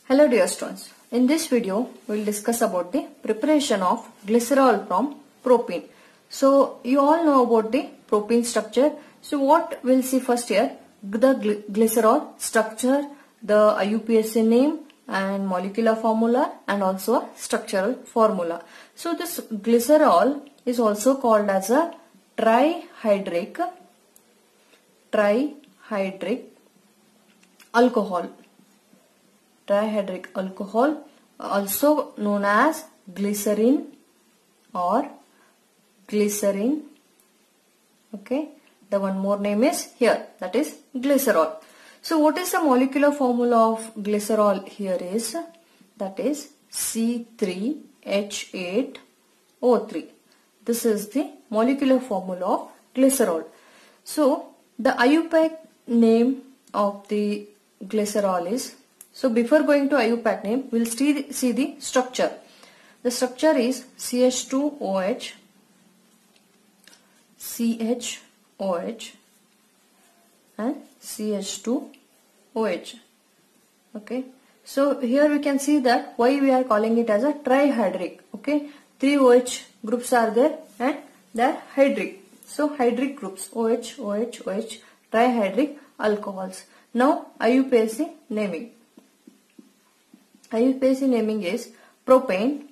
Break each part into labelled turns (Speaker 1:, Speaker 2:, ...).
Speaker 1: Hello dear students, in this video we will discuss about the preparation of glycerol from propene. So you all know about the propene structure. So what we'll see first here, the glycerol structure, the IUPAC name and molecular formula and also a structural formula. So this glycerol is also called as a trihydric alcohol. Trihydric alcohol, also known as glycerin or glycerin. Okay, the one more name is here, that is glycerol. So what is the molecular formula of glycerol here is, that is C3H8O3. This is the molecular formula of glycerol. So the IUPAC name of the glycerol is, so before going to IUPAC name, we will see the structure. The structure is CH2OH, and CH2OH. Okay. So here we can see that why we are calling it as a trihydric. Okay. 3 OH groups are there and they are hydric. So hydric groups OH, OH, OH, trihydric alcohols. Now IUPAC naming. IUPAC naming is propane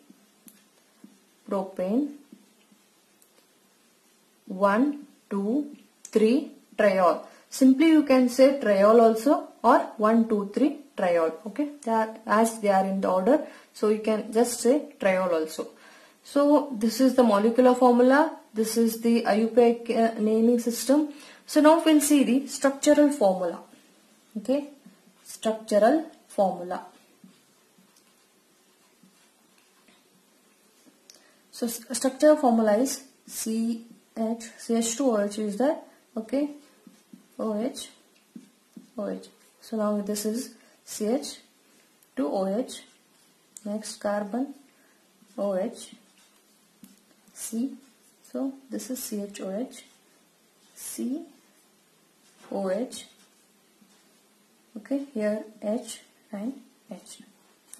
Speaker 1: 1, 2, 3 triol. Simply you can say triol also or 1, 2, 3 triol. Okay, as they are in the order, so you can just say triol also. So this is the molecular formula. This is the IUPAC naming system. So now we'll see the structural formula. Okay, structural formula. So structure formula is CH2OH is there. Okay, OH. So now this is CH2OH. Next carbon OH. C. So this is CHOH. COH. Okay, here H and H.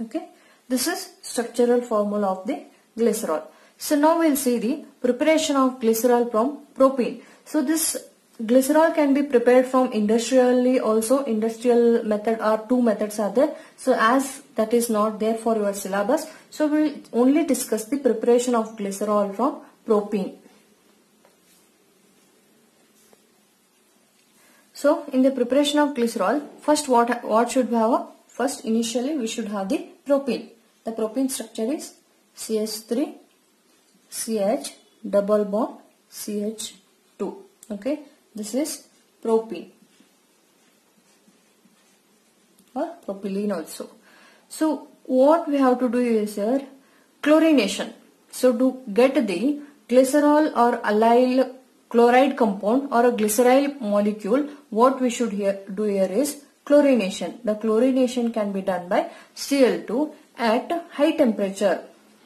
Speaker 1: Okay, this is structural formula of the glycerol. So now we'll see the preparation of glycerol from propene. So this glycerol can be prepared from industrially also. Industrial method or 2 methods are there. So as that is not there for your syllabus, so we'll only discuss the preparation of glycerol from propene. So in the preparation of glycerol, first what should we have? First initially we should have the propene. The propene structure is CH3 CH double bond CH2. Okay, this is propene or propylene also. So what we have to do is here chlorination. So to get the glycerol or allyl chloride compound or a glyceryl molecule, what we should do here is chlorination. The chlorination can be done by Cl2 at high temperature.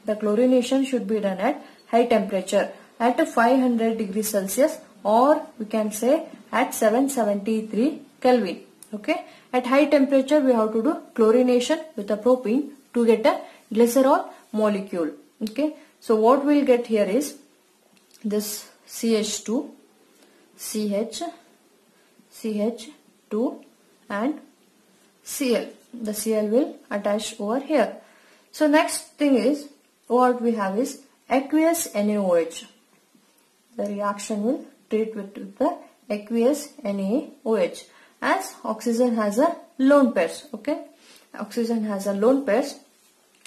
Speaker 1: The chlorination should be done at high temperature at 500 degrees Celsius, or we can say at 773 Kelvin. Okay, at high temperature we have to do chlorination with a propene to get a glycerol molecule. Okay, so what we'll get here is this CH2 CH2 and Cl. The Cl will attach over here. So next thing is what we have is aqueous NaOH. The reaction will treat with the aqueous NaOH, as oxygen has a lone pairs. Okay, oxygen has a lone pairs.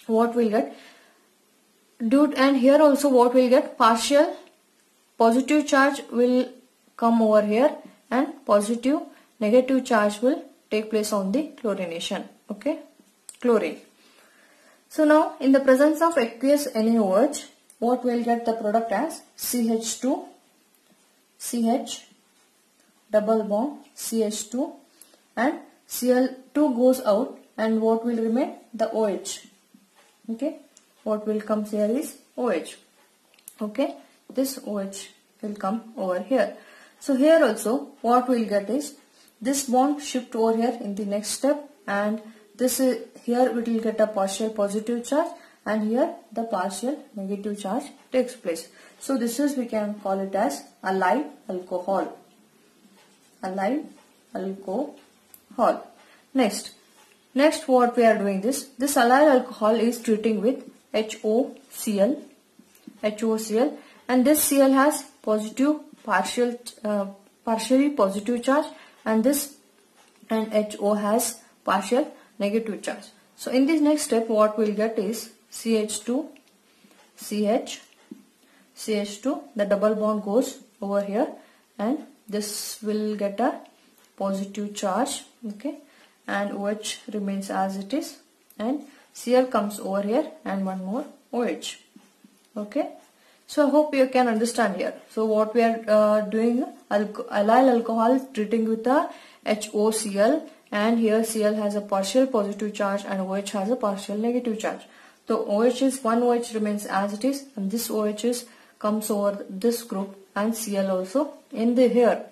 Speaker 1: What we'll get? And here also what we'll get? Partial positive charge will come over here and positive negative charge will take place on the chlorination. Okay, chlorine. So now in the presence of aqueous NaOH, what we'll get the product as CH2 CH double bond CH2 and Cl2 goes out, and what will remain? The OH. Okay, what will come here is OH. Okay, this OH will come over here. So here also what we'll get is this bond shift over here in the next step, and this is here it will get a partial positive charge, and here the partial negative charge takes place. So this is, we can call it as allyl alcohol. Allyl alcohol. Next what we are doing, this allyl alcohol is treating with HOCl, and this Cl has positive partially positive charge, and HO has partial negative charge. So in this next step what we will get is CH2, the double bond goes over here, and this will get a positive charge, okay, and OH remains as it is, and Cl comes over here, and one more OH. Okay, so I hope you can understand here. So what we are doing, allyl alcohol treating with a HOCl, and here Cl has a partial positive charge and OH has a partial negative charge. So one OH remains as it is, and this OH comes over this group, and Cl also in the here.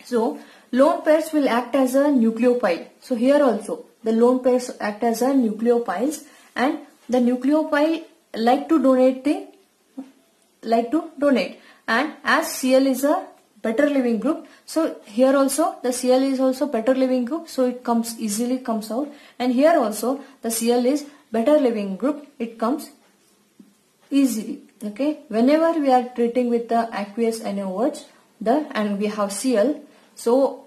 Speaker 1: So lone pairs will act as a nucleophile. So here also the lone pairs act as a nucleophiles, and the nucleophile like to donate, and as Cl is a better living group, so here also the Cl is also better living group, so it easily comes out, and here also the Cl is better living group, it comes easily. Okay, whenever we are treating with the aqueous NaOH, and we have Cl, so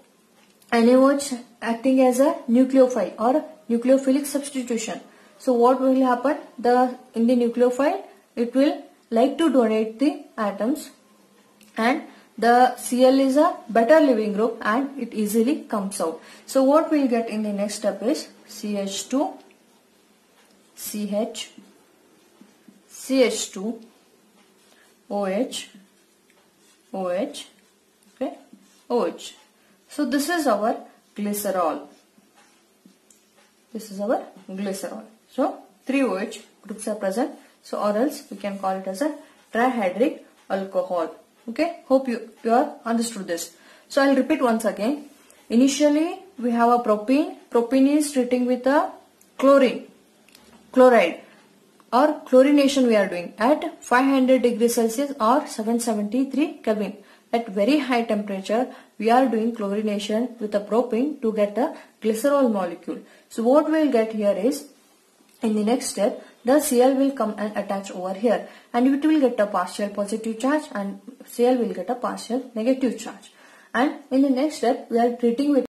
Speaker 1: NaOH acting as a nucleophile or nucleophilic substitution. So what will happen? In the nucleophile, it will like to donate the atoms, and the Cl is a better living group, and it easily comes out. So what we will get in the next step is CH2, CH2, OH, okay, OH. So this is our glycerol. So 3 OH groups are present. So or else we can call it as a trihydric alcohol. Okay, hope you are understood this. So I'll repeat once again. Initially we have a propene. Propene is treating with a chloride or chlorination we are doing at 500 degrees Celsius or 773 Kelvin. At very high temperature we are doing chlorination with a propene to get a glycerol molecule. So what we will get here is, in the next step, the Cl will come and attach over here, and it will get a partial positive charge, and Cl will get a partial negative charge. And in the next step we are treating with